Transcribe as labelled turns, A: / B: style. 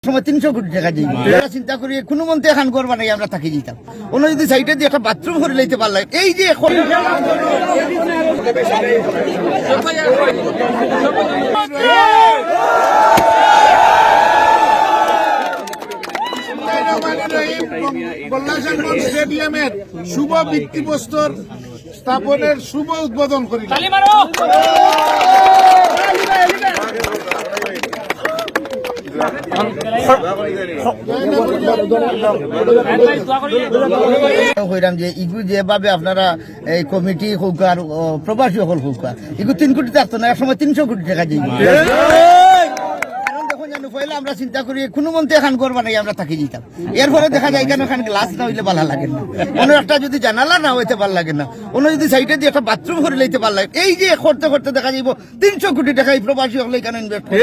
A: সময় 300 কোটি টাকা দিই আমরা চিন্তা করি কোনো মন্ত্রী এখন করবা নাই আমরা থাকি দিতাম অন্য যদি সাইডে দিয়ে একটা বাথরুম করে লইতে পারলাম এই যে এখন
B: স্টেডিয়ামের শুভ ভিত্তিপ্রস্তর স্থাপনের শুভ উদ্বোধন করি।
A: হইলাম যে ইগু যেভাবে আপনারা এই কমিটি হোক আর প্রবাসী হল হোক ইগু 3 কোটি থাকতো না এক সময় 300 কোটি টাকা দিই পয়লা আমরা চিন্তা করি কোনো মন্ত্রী এখন করবা নাই আমরা থাকি দিতাম এরপরে দেখা যায় কেন এখানে গ্লাস না হইলে ভালো লাগে না অন্য একটা যদি জানালা না হইতে ভালো লাগে না অন্য যদি সাইডে দিয়ে একটা বাথরুম করে লইতে পারলাম এই যে করতে করতে দেখা যাইব 300 কোটি টাকা এই প্রবাসী হলে এখানে ইনভেস্ট করে।